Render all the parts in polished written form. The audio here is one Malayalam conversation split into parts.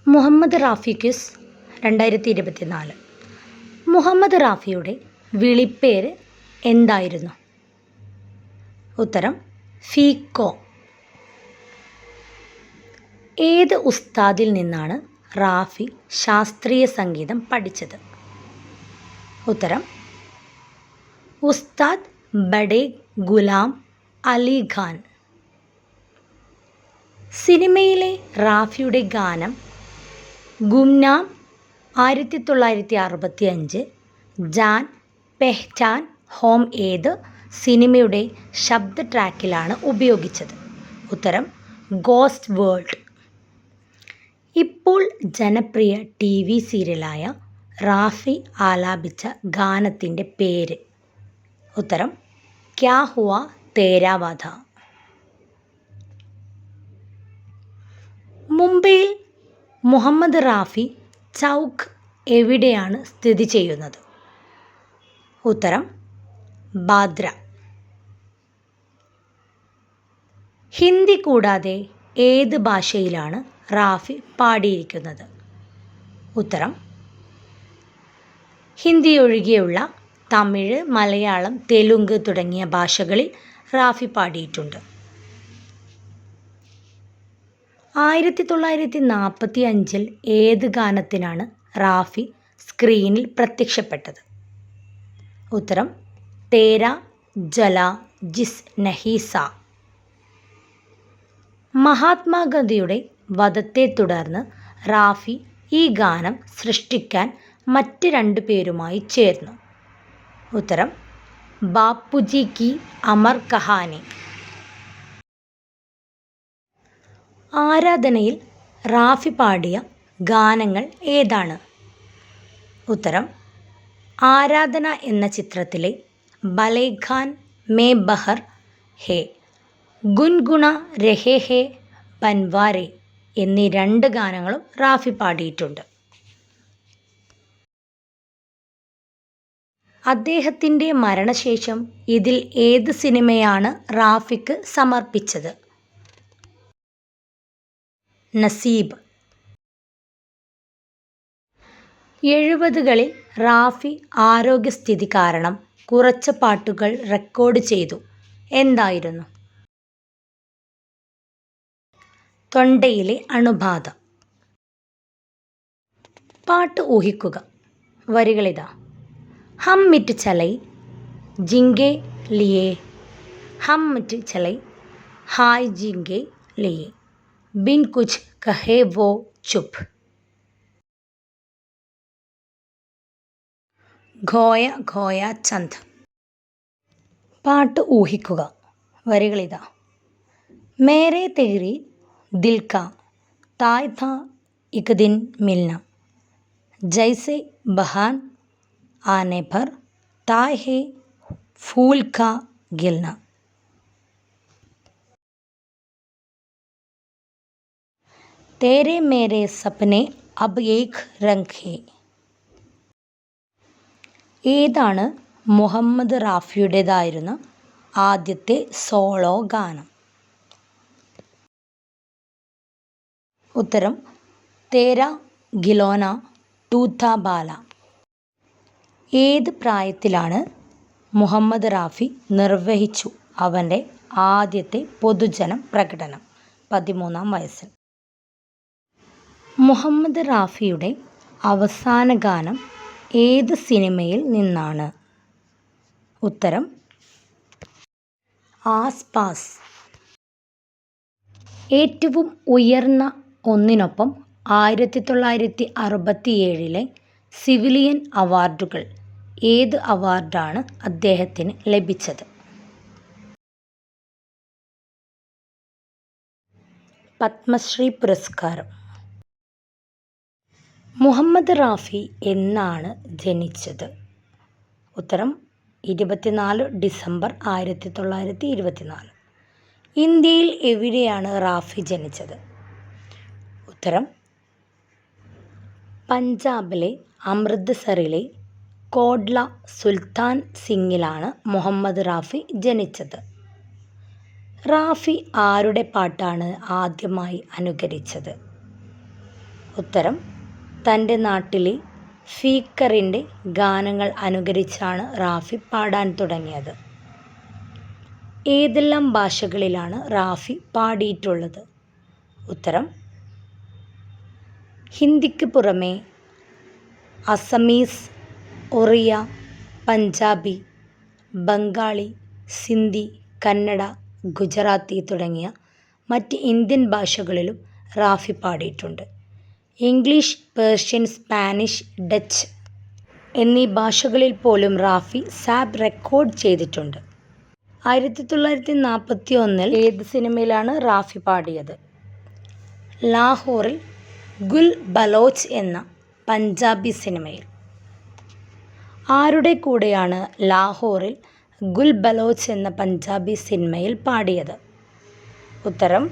മുഹമ്മദ് റാഫി ക്വിസ് 2024. മുഹമ്മദ് റാഫിയുടെ വിളിപ്പേര് എന്തായിരുന്നു? ഉത്തരം ഫീക്കോ. ഏത് ഉസ്താദിൽ നിന്നാണ് റാഫി ശാസ്ത്രീയ സംഗീതം പഠിച്ചത്? ഉത്തരം ഉസ്താദ് ബഡേ ഗുലാം അലി ഖാൻ. സിനിമയിലെ റാഫിയുടെ ഗാനം ഗുംനാം 1965 ജാൻ പെഹ്ചാൻ ഹോം ഏത് സിനിമയുടെ ശബ്ദ ട്രാക്കിലാണ് ഉപയോഗിച്ചത്? ഉത്തരം ഗോസ്റ്റ് വേൾഡ്. ഇപ്പോൾ ജനപ്രിയ TV സീരിയലായ റാഫി ആലാപിച്ച ഗാനത്തിൻ്റെ പേര്? ഉത്തരം ക്യാ ഹുവ തേരാ വാദ. മുംബൈയിൽ മുഹമ്മദ് റാഫി ചൗക്ക് എവിടെയാണ് സ്ഥിതി ചെയ്യുന്നത്? ഉത്തരം ബാന്ദ്ര. ഹിന്ദി കൂടാതെ ഏത് ഭാഷയിലാണ് റാഫി പാടിയിരിക്കുന്നത്? ഉത്തരം ഹിന്ദി ഒഴികെയുള്ള തമിഴ്, മലയാളം, തെലുങ്ക് തുടങ്ങിയ ഭാഷകളിൽ റാഫി പാടിയിട്ടുണ്ട്. 1945 ഏത് ഗാനത്തിനാണ് റാഫി സ്ക്രീനിൽ പ്രത്യക്ഷപ്പെട്ടത്? ഉത്തരം തേരാ ജലാ ജിസ് നഹി സാ. മഹാത്മാഗാന്ധിയുടെ വധത്തെ തുടർന്ന് റാഫി ഈ ഗാനം സൃഷ്ടിക്കാൻ മറ്റ് 2 പേരുമായി ചേർന്നു. ഉത്തരം ബാപ്പുജി കി അമർ കഹാനി. ആരാധനയിൽ റാഫി പാടിയ ഗാനങ്ങൾ ഏതാണ്? ഉത്തരം ആരാധന എന്ന ചിത്രത്തിലെ ബലേഖാൻ മേ ബഹർ ഹേ, ഗുൻഗുണ രഹേ ഹേ ബൻവാരെ എന്നീ 2 ഗാനങ്ങളും റാഫി പാടിയിട്ടുണ്ട്. അദ്ദേഹത്തിൻ്റെ മരണശേഷം ഇതിൽ ഏത് സിനിമയാണ് റാഫിക്ക് സമർപ്പിച്ചത്? നസീബ്. 70കളിൽ റാഫി ആരോഗ്യസ്ഥിതി കാരണം കുറച്ച് പാട്ടുകൾ റെക്കോർഡ് ചെയ്തു. എന്തായിരുന്നു? തൊണ്ടയിലെ അണുബാധ. പാട്ട് ഊഹിക്കുക. വരികളിതാ: ഹം മിറ്റ് ചലൈ, ജിങ്കെ ലിയേ, ഹം മിറ്റ് ചലൈ, ഹായ് ജിങ്കെ ലിയേ, ബിൻ കുച്ച് കഹേ വോ ചുപ്പ്. ഖോയ ഖോയ ചന്ദ്. പാട്ട് ഊഹിക്കുക. വരികളിതാ: മേരെ തേരി ദിൽ കാ, തായ് താ ഇക് ദിൻ മിൽന, ജൈസെ ബഹാൻ ആനെ ഭർ, തായ് ഹേ ഫൂൽ കാ ഗിൽന. തേരെ മേരെ സപ്നെ അബ് ഏക് രംഗ് ഹേ. ഏതാണ് മുഹമ്മദ് റാഫിയുടേതായിരുന്ന ആദ്യത്തെ സോളോ ഗാനം? ഉത്തരം തേരാ ഖിലോന ടൂത്താ ബാല. ഏത് പ്രായത്തിലാണ് മുഹമ്മദ് റാഫി നിർവഹിച്ചു അവൻ്റെ ആദ്യത്തെ പൊതുജന പ്രകടനം? 13-ാം വയസ്സിൽ. മുഹമ്മദ് റാഫിയുടെ അവസാന ഗാനം ഏത് സിനിമയിൽ നിന്നാണ്? ഉത്തരം ആസ് പാസ്. ഏറ്റവും ഉയർന്ന ഒന്നിനൊപ്പം 1967 സിവിലിയൻ അവാർഡുകൾ ഏത് അവാർഡാണ് അദ്ദേഹത്തിന് ലഭിച്ചത്? പത്മശ്രീ പുരസ്കാരം. മുഹമ്മദ് റാഫി എന്നാണ് ജനിച്ചത്? ഉത്തരം 24 ഡിസംബർ 1924. ഇന്ത്യയിൽ എവിടെയാണ് റാഫി ജനിച്ചത്? ഉത്തരം പഞ്ചാബിലെ അമൃത്സറിലെ കോട്ല സുൽത്താൻ സിംഗിലാണ് മുഹമ്മദ് റാഫി ജനിച്ചത്. റാഫി ആരുടെ പാട്ടാണ് ആദ്യമായി അനുകരിച്ചത്? ഉത്തരം തൻ്റെ നാട്ടിലെ ഫീക്കറിൻ്റെ ഗാനങ്ങൾ അനുകരിച്ചാണ് റാഫി പാടാൻ തുടങ്ങിയത്. ഏതെല്ലാം ഭാഷകളിലാണ് റാഫി പാടിയിട്ടുള്ളത്? ഉത്തരം ഹിന്ദിക്ക് പുറമെ അസമീസ്, ഒറിയ, പഞ്ചാബി, ബംഗാളി, സിന്ധി, കന്നഡ, ഗുജറാത്തി തുടങ്ങിയ മറ്റ് ഇന്ത്യൻ ഭാഷകളിലും റാഫി പാടിയിട്ടുണ്ട്. ഇംഗ്ലീഷ്, പേർഷ്യൻ, സ്പാനിഷ്, ഡച്ച് എന്നീ ഭാഷകളിൽ പോലും റാഫി സാബ് റെക്കോർഡ് ചെയ്തിട്ടുണ്ട്. 1941 ഏത് സിനിമയിലാണ് റാഫി പാടിയത്? ലാഹോറിൽ ഗുൽ ബലോച്ച് എന്ന പഞ്ചാബി സിനിമയിൽ. ആരുടെ കൂടെയാണ് ലാഹോറിൽ ഗുൽ ബലോച്ച് എന്ന പഞ്ചാബി സിനിമയിൽ പാടിയത്? ഉത്തരം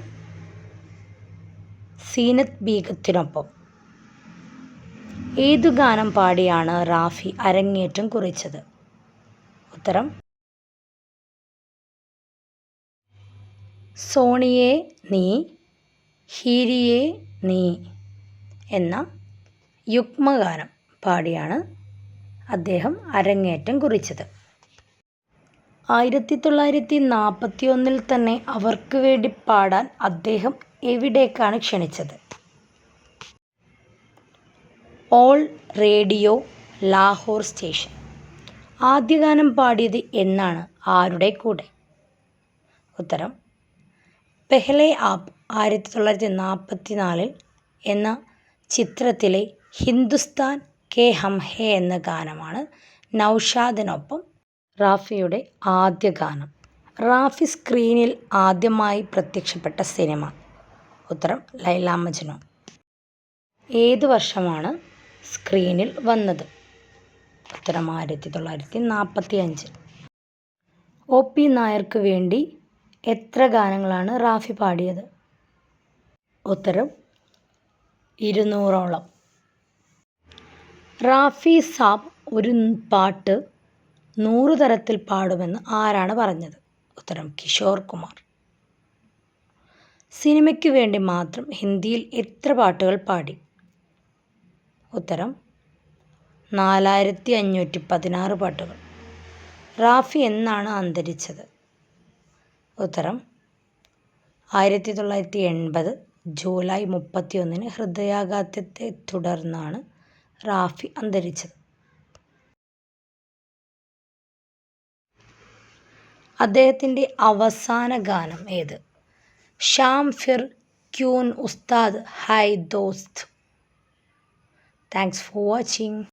സീനത്ത് ബീഗത്തിനൊപ്പം. ഏതു ഗാനം പാടിയാണ് റാഫി അരങ്ങേറ്റം കുറിച്ചത്? ഉത്തരം സോണിയേ നീ ഹീരിയേ നീ എന്ന യുഗ്മഗാനം പാടിയാണ് അദ്ദേഹം അരങ്ങേറ്റം കുറിച്ചത്. 1941 തന്നെ അവർക്ക് വേണ്ടി പാടാൻ അദ്ദേഹം എവിടേക്കാണ് ക്ഷണിച്ചത്? All radio Lahore station. ആദ്യ ഗാനം പാടിയത് എന്നാണ്? ആരുടെ കൂടെ? ഉത്തരം പെഹ്ലെ ആപ്പ് 1944 എന്ന ചിത്രത്തിലെ ഹിന്ദുസ്ഥാൻ കെ ഹം ഹേ എന്ന ഗാനമാണ് നൗഷാദിനൊപ്പം റാഫിയുടെ ആദ്യ ഗാനം. റാഫി സ്ക്രീനിൽ ആദ്യമായി പ്രത്യക്ഷപ്പെട്ട സിനിമ? ഉത്തരം ലൈല മജ്നു. ഏത് വർഷമാണ് സ്ക്രീനിൽ വന്നത്? ഉത്തരം 1945. OP നായർക്ക് വേണ്ടി എത്ര ഗാനങ്ങളാണ് റാഫി പാടിയത്? ഉത്തരം 200ഓളം. റാഫി സാബ് ഒരു പാട്ട് 100 തരത്തിൽ പാടുമെന്ന് ആരാണ് പറഞ്ഞത്? ഉത്തരം കിഷോർ കുമാർ. സിനിമയ്ക്ക് വേണ്ടി മാത്രം ഹിന്ദിയിൽ എത്ര പാട്ടുകൾ പാടി? ഉത്തരം 4516 പാട്ടുകൾ. റാഫി എന്നാണ് അന്തരിച്ചത്? ഉത്തരം 1980 ജൂലൈ 31 ഹൃദയാഘാതത്തെ തുടർന്നാണ് റാഫി അന്തരിച്ചത്. അദ്ദേഹത്തിൻ്റെ അവസാന ഗാനം ഏത്? ഷാം ഫിർ ക്യൂൻ ഉസ്താദ് high Dost. Thanks for watching.